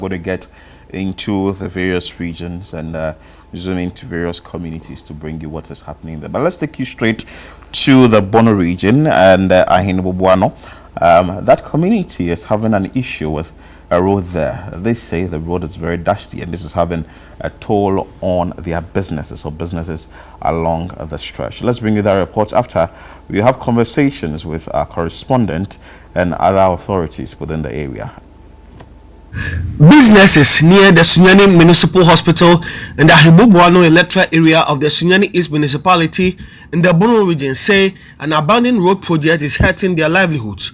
going to get into the various regions and zoom into various communities to bring you what is happening there. But let's take you straight to the Bono region and Aheneboboano. That community is having an issue with a road there. They say the road is very dusty and this is having a toll on their businesses or businesses along the stretch. Let's bring you that report after we have conversations with our correspondent and other authorities within the area. Businesses near the Sunyani Municipal Hospital and the Aheneboboano Electoral Area of the Sunyani East Municipality in the Bono region say an abandoned road project is hurting their livelihoods.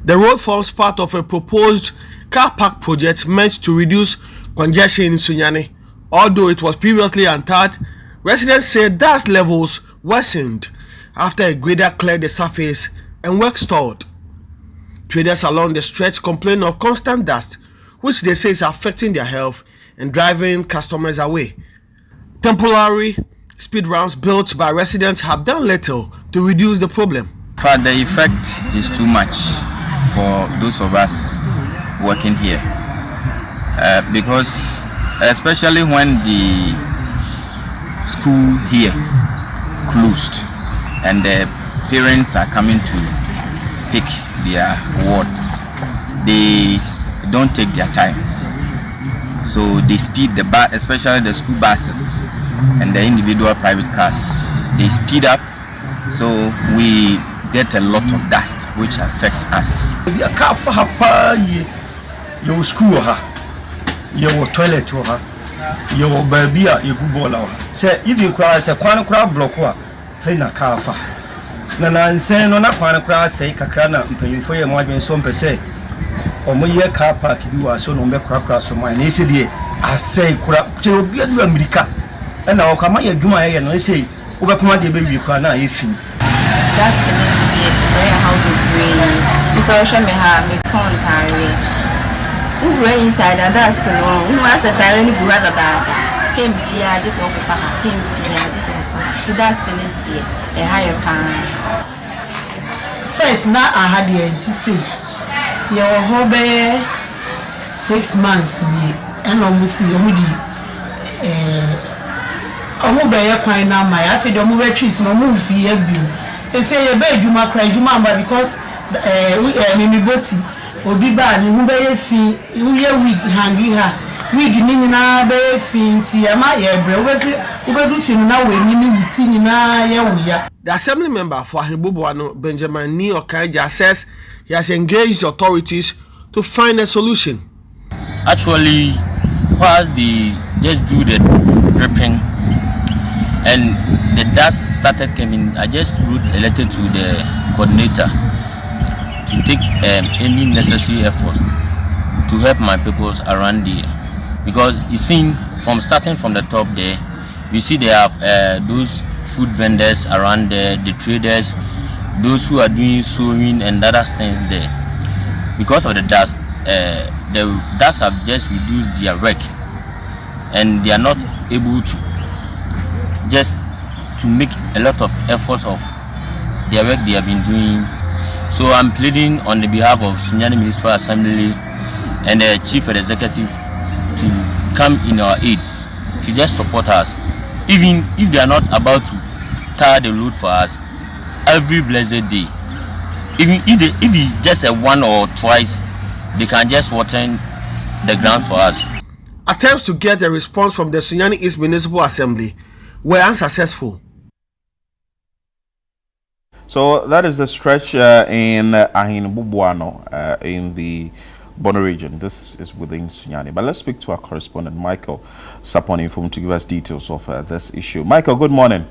The road forms part of a proposed car park project meant to reduce congestion in Sunyani. Although it was previously untarred, residents say dust levels worsened after a grader cleared the surface and work stalled. Traders along the stretch complain of constant dust, which they say is affecting their health and driving customers away. Temporary speed ramps built by residents have done little to reduce the problem. But the effect is too much for those of us working here, because especially when the school here closed and the parents are coming to pick their wards, they don't take their time, so they speed the bus, especially the school buses and the individual private cars, they speed up, so we get a lot of dust which affect us. Your school your toilet your baby you go say even cry say kwan kra block wa na kafa na nanse no na kwan kra say kakra na mpanyimfo ye mo adwen so mpese omoye car park bi wa so no be kra so man na ese die asay kra te obi adu america na o kama ye dwuma ye no ese wo be kuma de be wi kra na ye fi. That's the next very how to bring it's also me ha me ton carry who inside and that's the one who has a direct brother that him pia just open pa him pia just open so that's the next a higher pan first na I had the to say your hobby 6 months me and almost see omudi omobe kwan na my afi do mo trees no mo fi abi say you be juma cry juma because me boti obi ba ni hu be fi uye wig hangi ha wig ni na be fi nti ama ye bre wo be du fi na we ni wuti ni na ye wuya. The assembly member for Aheneboboano, Benjamin Ni Okaija, says he has engaged authorities to find a solution. Actually, while they just do the dripping and the dust started coming, I just wrote a letter to the coordinator to take any necessary efforts to help my peoples around there, because you see from starting from the top there, you see they have those food vendors around there, the traders, those who are doing sewing and other things there. Because of the dust have just reduced their work and they are not able to just to make a lot of efforts of their work they have been doing. So I'm pleading on the behalf of Sunyani Municipal Assembly and the Chief Executive to come in our aid, to just support us. Even if they are not about to tire the load for us every blessed day, even if it's just a one or twice, they can just water the ground for us. Attempts to get a response from the Sunyani East Municipal Assembly were unsuccessful. So that is the stretch in Aheneboboano in the Bono region. This is within Sunyani. But let's speak to our correspondent, Michael Saponi, to give us details of this issue. Michael, good morning.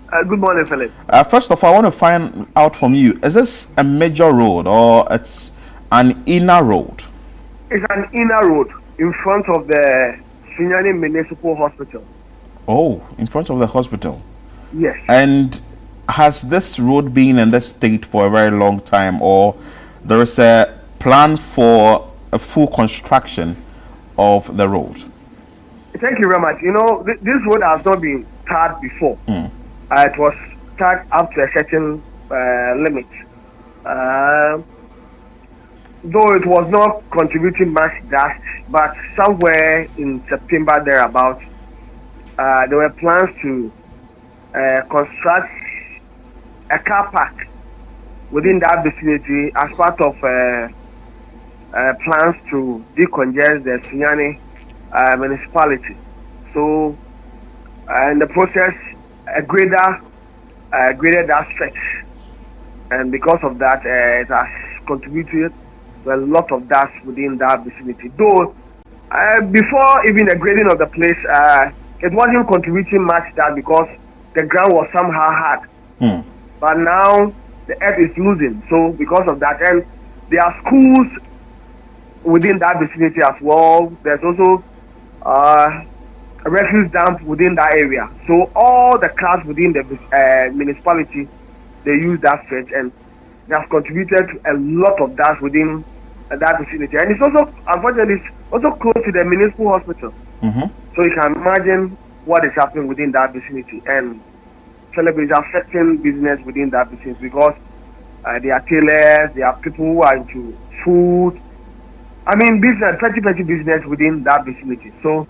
Good morning, Philip. First of all, I want to find out from you, is this a major road or it's an inner road? It's an inner road in front of the Sunyani Municipal Hospital. Oh, in front of the hospital? Yes. And has this road been in this state for a very long time, or there is a plan for a full construction of the road? Thank you very much. You know, this road has not been tarred before. It was tarred up to a certain limit. though it was not contributing much dust, but somewhere in September thereabouts, there were plans to construct a car park within that vicinity as part of plans to decongest the Sunyani municipality. So, in the process, a grader graded that stretch, and because of that, it has contributed to a lot of dust within that vicinity. Though, before even the grading of the place, it wasn't contributing much dust because the ground was somehow hard. But now the earth is losing, so because of that, and there are schools within that vicinity as well. There's also a refuse dump within that area. So all the cars within the municipality, they use that stretch, and it has contributed to a lot of dust within that vicinity. And it's also, unfortunately, it's also close to the municipal hospital. So you can imagine what is happening within that vicinity, and is affecting business within that vicinity because there are tailors, there are people who are into food. I mean, business, petty business within that vicinity. So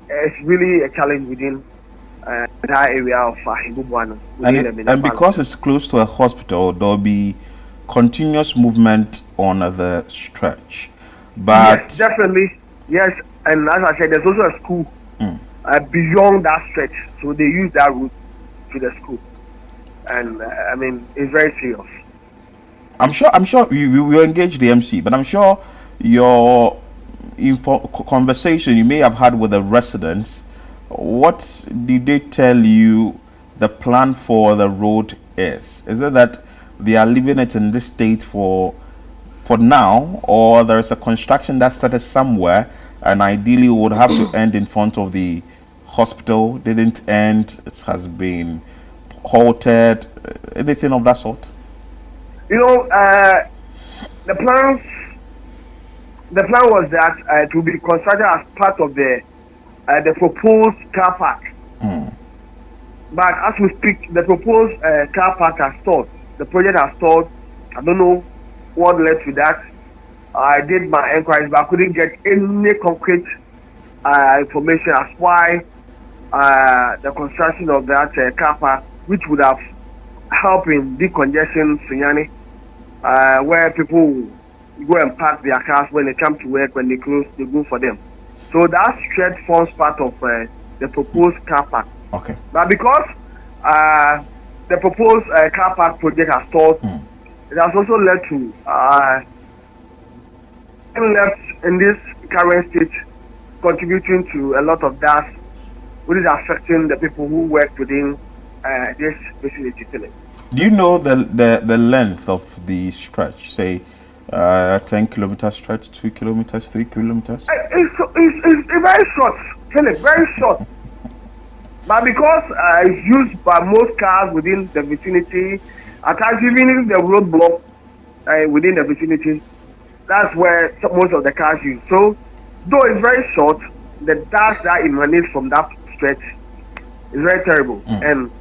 it's really a challenge within that area of Aheneboboano. And because it's close to a hospital, there'll be continuous movement on the stretch. But yes, definitely, yes. And as I said, there's also a school beyond that stretch, so they use that route to the school, and I mean, it's very serious. I'm sure you engage the MC, but I'm sure your conversation you may have had with the residents. What did they tell you the plan for the road is? Is it that they are leaving it in this state for now, or there's a construction that started somewhere and ideally would have to end in front of the hospital, didn't end, it has been halted, anything of that sort? You know, the plan was that it will be constructed as part of the proposed car park. But as we speak, the proposed car park has stalled. The project has stalled. I don't know what led to that. I did my inquiries, but I couldn't get any concrete information as why the construction of that car park, which would have helped in decongestion Sunyani, where people go and park their cars when they come to work, when they close, they go for them. So that stretch forms part of the proposed car park. Okay. But because the proposed car park project has stalled, it has also led to left in this current state, contributing to a lot of dust, which is affecting the people who work within this vicinity. Do you know the length of the stretch? Say, 10-kilometer stretch, 2 kilometers, 3 kilometers? It's very short, Philip, very short. But because it's used by most cars within the vicinity, at times even if the roadblock within the vicinity, that's where most of the cars use. So, though it's very short, the dust that emanates from that stretch is very terrible. And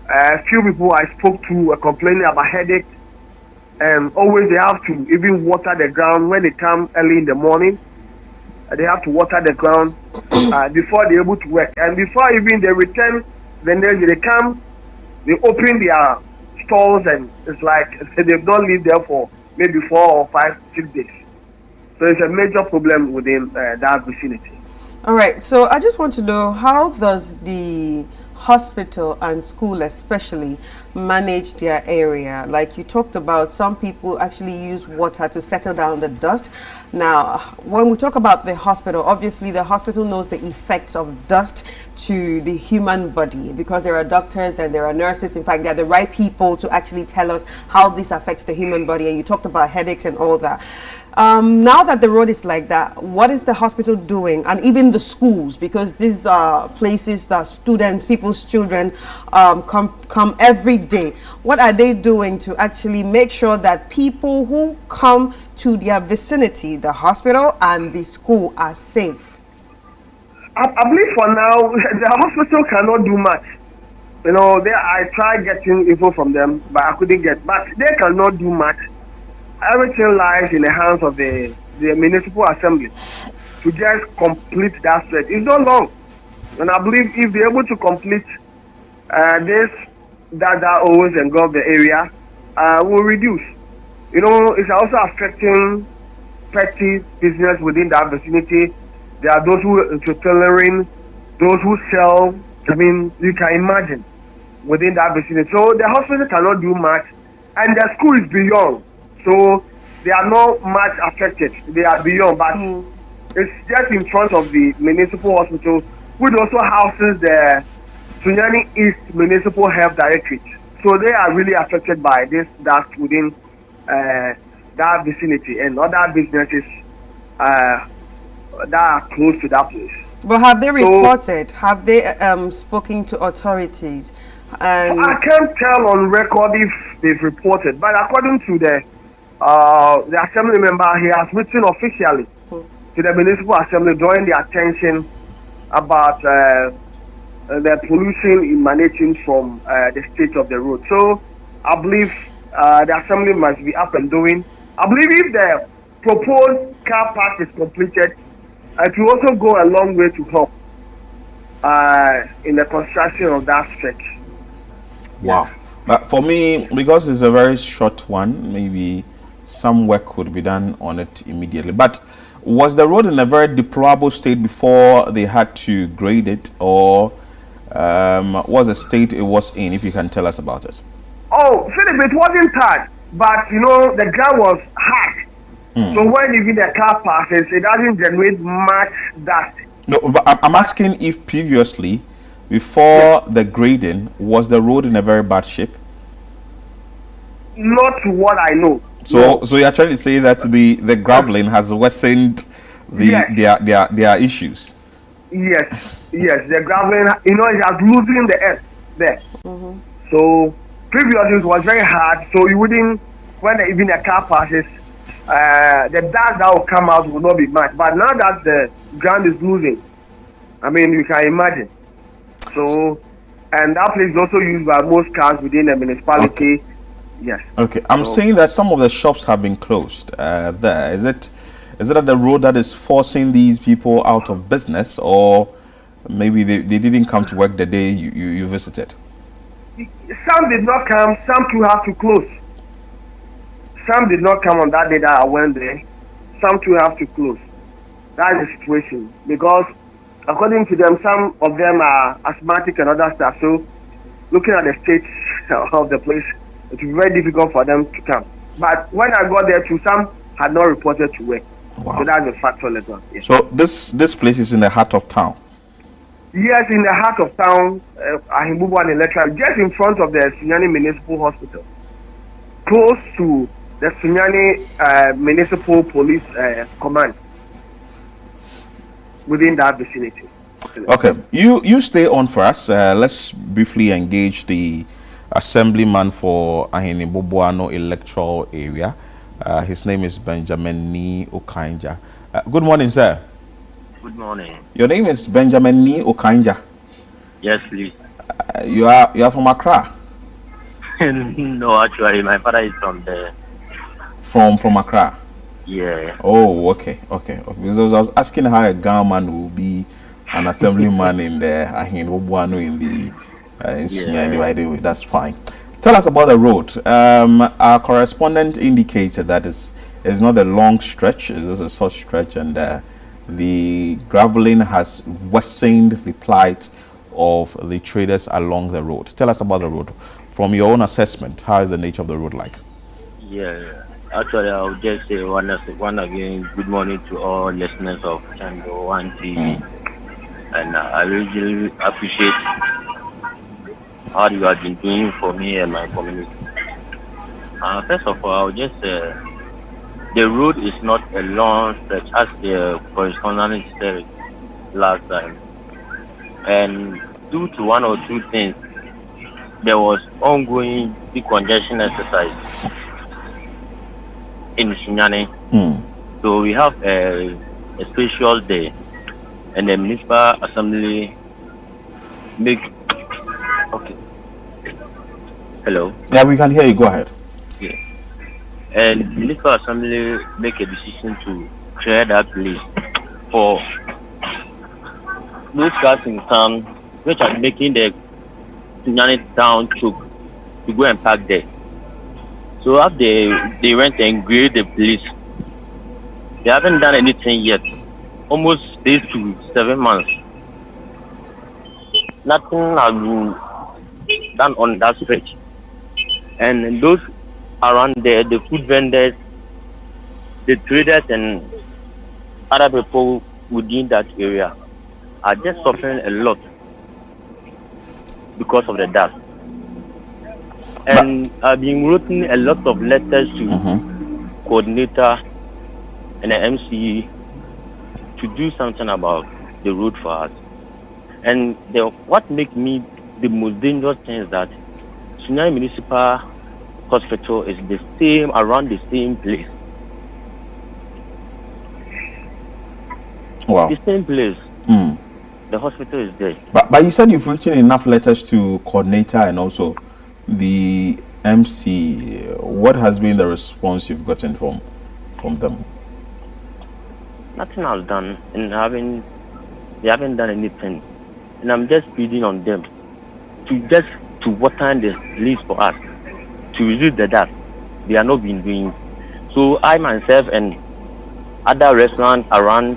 a few people I spoke to are complaining about headache, and always they have to even water the ground when they come early in the morning. They have to water the ground before they're able to work. And before even they return the next day, they come, they open their stores, and it's like they've not lived there for maybe 4 or 5, 6 days. So it's a major problem within that vicinity. All right, so I just want to know, how does the hospital and school especially manage their area? Like you talked about, some people actually use water to settle down the dust. Now, when we talk about the hospital, obviously the hospital knows the effects of dust to the human body, because there are doctors and there are nurses. In fact, they're the right people to actually tell us how this affects the human body. And you talked about headaches and all that. Now that the road is like that, what is the hospital doing, and even the schools, because these are places that students, people's children come every day. What are they doing to actually make sure that people who come to their vicinity, the hospital and the school, are safe? I believe for now, the hospital cannot do much. You know, I tried getting info from them, but I couldn't get. But they cannot do much. everything lies in the hands of the municipal assembly to just complete that stretch. It's not long, and I believe if they're able to complete this, that always engulf the area, will reduce. You know, it's also affecting petty business within that vicinity. There are those who are tailoring, those who sell. I mean, you can imagine within that vicinity. So the hospital cannot do much, and the school is beyond. So they are not much affected. They are beyond, but it's just in front of the municipal hospital, which also houses the Sunyani East Municipal Health Directorate. So they are really affected by this dust within that vicinity and other businesses that are close to that place. But have they reported? Have they spoken to authorities? And I can't tell on record if they've reported, but according to the assembly member, he has written officially to the municipal assembly drawing the attention about the pollution emanating from the state of the road. So I believe the assembly must be up and doing. I believe if the proposed car park is completed, it will also go a long way to help in the construction of that stretch. Wow. But for me, because it's a very short one, maybe some work could be done on it immediately. But was the road in a very deplorable state before they had to grade it, or was the state it was in, if you can tell us about it? Oh, Philip, it wasn't hard, but you know, the ground was hard. So when even the car passes, it doesn't generate much dust. No, but I'm asking if previously, before the grading, was the road in a very bad shape? Not what I know. So you're trying to say that the graveling has worsened their issues? Yes, the graveling, you know, it has losing the earth there. So previously it was very hard, so you wouldn't, when even a car passes, the dust that will come out will not be much. But now that the ground is losing, I mean, you can imagine. So, and that place is also used by most cars within the municipality. Okay. Yes. Okay, I'm saying that some of the shops have been closed there. Is it that the road that is forcing these people out of business, or maybe they didn't come to work the day you visited? Some did not come, some too have to close. Some did not come on that day that I went there. Some too have to close. That is the situation. Because according to them, some of them are asthmatic and other stuff. So looking at the state of the place, it will be very difficult for them to come. But when I got there too, some had not reported to work. Wow. So that's a factor later. Yes. So this place is in the heart of town? Yes, in the heart of town, Aheneboboano Electoral, just in front of the Sunyani Municipal Hospital. Close to the Sunyani Municipal Police Command. Within that vicinity. Okay, you stay on for us. Let's briefly engage the assemblyman for Aheneboboano Electoral Area. His name is Benjamin Ni Okanja. Good morning, sir. Good morning. Your name is Benjamin Ni Okanja. Yes, please. You are from Accra? No, actually, my father is from there. From Accra? Yeah. Oh, okay. Because I was asking how a Ghana will be an assemblyman in the Aheneboboano in the anyway, that's fine. Tell us about the road. Our correspondent indicated that it's not a long stretch, it's just a short stretch, and the graveling has worsened the plight of the traders along the road. Tell us about the road. From your own assessment, how is the nature of the road like? Yeah. Actually, I'll just say one again, good morning to all listeners of ChannelOne TV. And I really appreciate how you have been doing for me and my community. First of all, I'll just say the road is not a long stretch, as the correspondent said last time. And due to one or two things, there was ongoing decongestion exercise in Sunyani. So we have a special day, and the municipal assembly make. Okay. Hello. Yeah, we can hear you. Go ahead. Yeah. and municipal assembly make a decision to clear that place for those cars in town which are making the Sunyani town choke to go and park there. So after they went and graded the place, they haven't done anything yet. Almost 8 to 7 months. Nothing has been done on that stretch. And those around there, the food vendors, the traders and other people within that area are just suffering a lot because of the dust. And I've been writing a lot of letters to coordinator and the MCE to do something about the road for us. And what makes me the most dangerous thing is that Sunyani Municipal Hospital is the same, around the same place. Wow. The same place. The hospital is there. But you said you've written enough letters to coordinator and also the MC. What has been the response you've gotten from them? Nothing has done, and they haven't done anything. And I'm just pleading on them to water the leaves for us, to reduce the dust. They are not been doing. So I myself and other residents around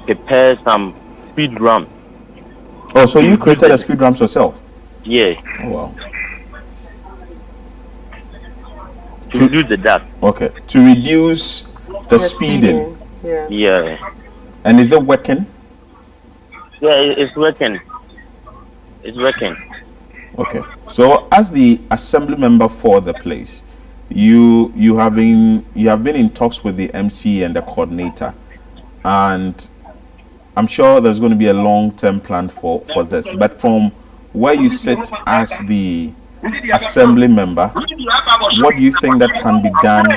prepare some speed ramp. Oh, so you created a speed ramp yourself? Yeah. Oh, wow. To reduce the dust. Okay. To reduce the speeding. Yeah. And is it working? Yeah, it's working. It's working. Okay. So as the assembly member for the place, you have been in talks with the MC and the coordinator, and I'm sure there's going to be a long-term plan for this. But from where you sit as the assembly member, what do you think that can be done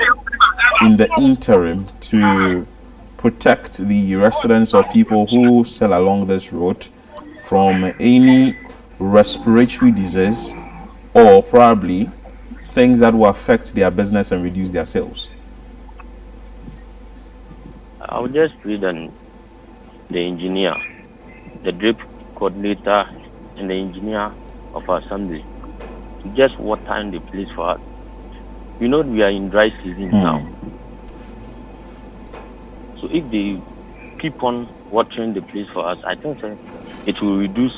in the interim to protect the residents or people who sail along this road from any respiratory disease or probably things that will affect their business and reduce their sales? I would just read on the engineer, the drip coordinator, and the engineer of our assembly to just water the place for us. We know we are in dry season now. So if they keep on watering the place for us, I think it will reduce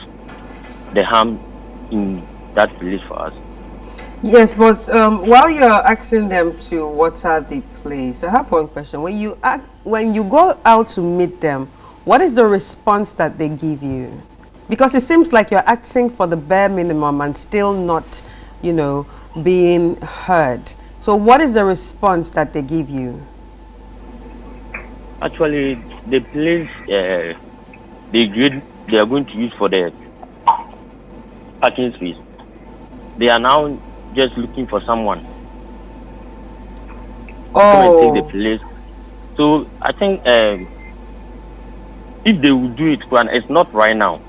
the harm in that place for us. Yes, but while you're asking them to water the place, I have one question. When you go out to meet them, what is the response that they give you? Because it seems like you're asking for the bare minimum and still not, being heard. So what is the response that they give you? Actually, the place they are going to use for the parking space, they are now just looking for someone to come and take the place. So I think if they will do it, it's not right now.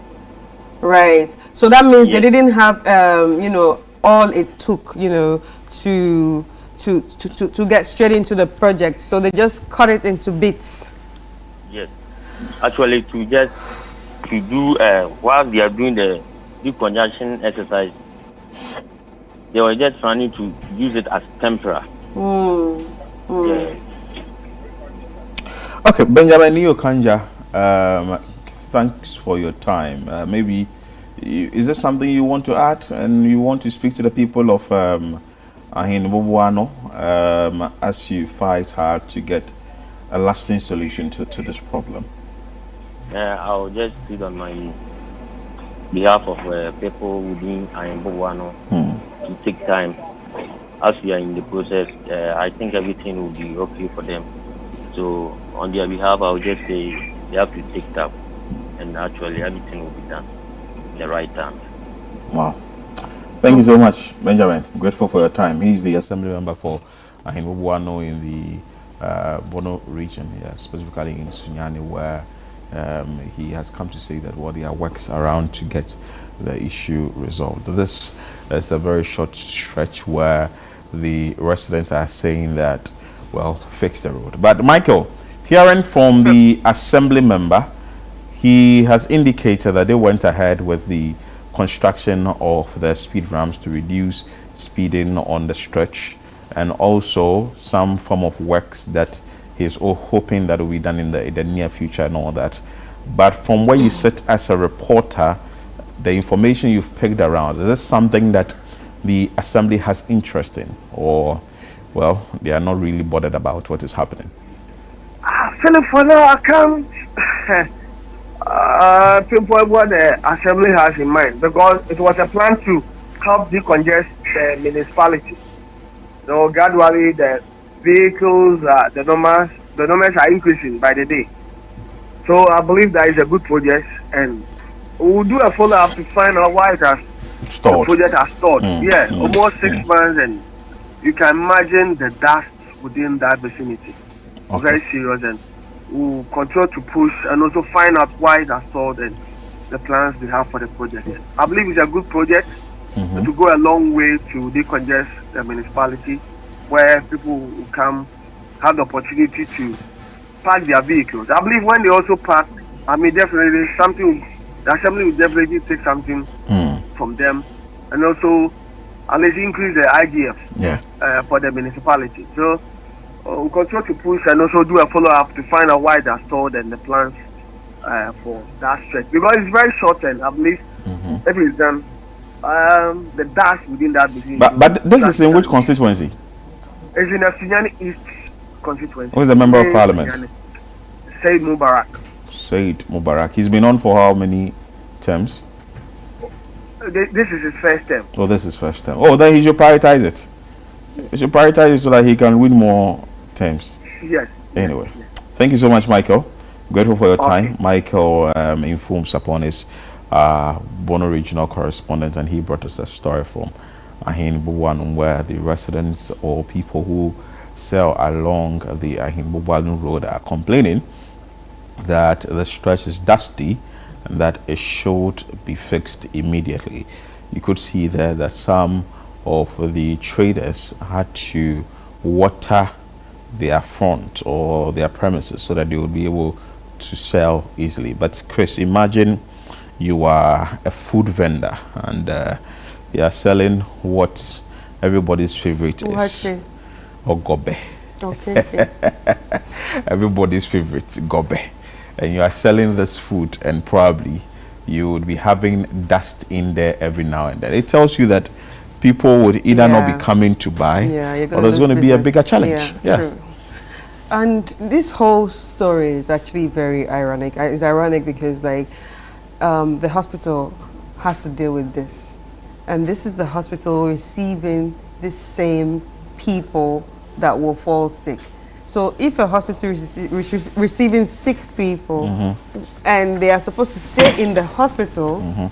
Right. So that means they didn't have, all it took, to get straight into the project. So they just cut it into bits. Yes. Actually, to do while they are doing the decongestion exercise, they were just trying to use it as temporary. Yeah. Okay, Benjamin Niokanja, thanks for your time. Maybe is there something you want to add and you want to speak to the people of Aheneboboano as you fight hard to get a lasting solution to this problem? I'll just speak on my behalf of people within Aheneboboano to take time. As we are in the process, I think everything will be okay for them. So on their behalf, I'll just say they have to take time, and actually everything will be done in the right time. Wow. Thank you so much, Benjamin. Grateful for your time. He's the assembly member for Aheneboboano in the Bono region, specifically in Sunyani, where he has come to say that there works around to get the issue resolved. This is a very short stretch where the residents are saying that, well, fix the road. But Michael, hearing from the assembly member, he has indicated that they went ahead with the construction of the speed ramps to reduce speeding on the stretch, and also some form of works that he's hoping that will be done in the near future and all that. But from where you sit as a reporter, the information you've picked around, is this something that the assembly has interest in, or, well, they are not really bothered about what is happening? Philip, for now, I can't pinpoint what the assembly has in mind, because it was a plan to help decongest the municipality. So gradually, the vehicles, the numbers are increasing by the day. So I believe that is a good project, and we'll do a follow-up to find out why it has Stalled. the project has stalled. Almost 6 months, and you can imagine the dust within that vicinity. Okay. Very serious, and we'll continue to push and also find out why it has stalled and the plans they have for the project. I believe it's a good project to go a long way to decongest the municipality, where people will come have the opportunity to park their vehicles. I believe when they also park, I mean, definitely the assembly will definitely take something from them, and also at least increase the IGF for the municipality. So we'll continue to push and also do a follow-up to find out why they are stalled and the plans for that stretch, because it's very short, and I believe if it's done, the dust within that business. But this is in which constituency? It's in the Sunyani East constituency. Who is the member of parliament? Said Mubarak. Said Mubarak. He's been on for how many terms? This is his first term. Oh, this is first term. Oh, then he should prioritize it. He should prioritize it so that he can win more terms. Yes. Anyway, thank you so much, Michael. Grateful for your time. Michael informs upon his Bono regional correspondent, and he brought us a story from Aheneboboano, where the residents or people who sell along the Aheneboboano road are complaining that the stretch is dusty and that it should be fixed immediately. You could see there that some of the traders had to water their front or their premises so that they would be able to sell easily. But Chris, imagine you are a food vendor and you are selling what everybody's favorite is. Gobe. Okay. Everybody's favorite, gobe. And you are selling this food, and probably you would be having dust in there every now and then. It tells you that people would either not be coming to buy, or there's going to be a bigger challenge. True. And this whole story is actually very ironic. It's ironic because, like, the hospital has to deal with this, and this is the hospital receiving the same people that will fall sick. So if a hospital is receiving sick people and they are supposed to stay in the hospital,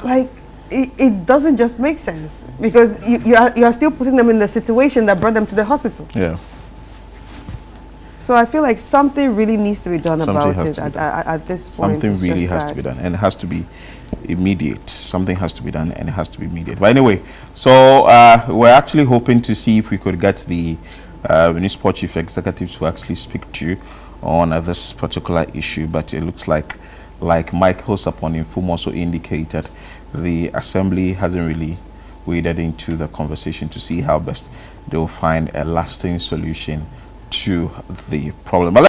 like, it doesn't just make sense, because you are still putting them in the situation that brought them to the hospital. Yeah. So I feel like something really needs to be done about it at this point. Something really has to be done, and it has to be immediate. Something has to be done, and it has to be immediate. But anyway, so we're actually hoping to see if we could get the municipal chief executive to actually speak to you on this particular issue. But it looks like Mike Hosapon Infum also indicated, the assembly hasn't really waded into the conversation to see how best they will find a lasting solution to the problem. But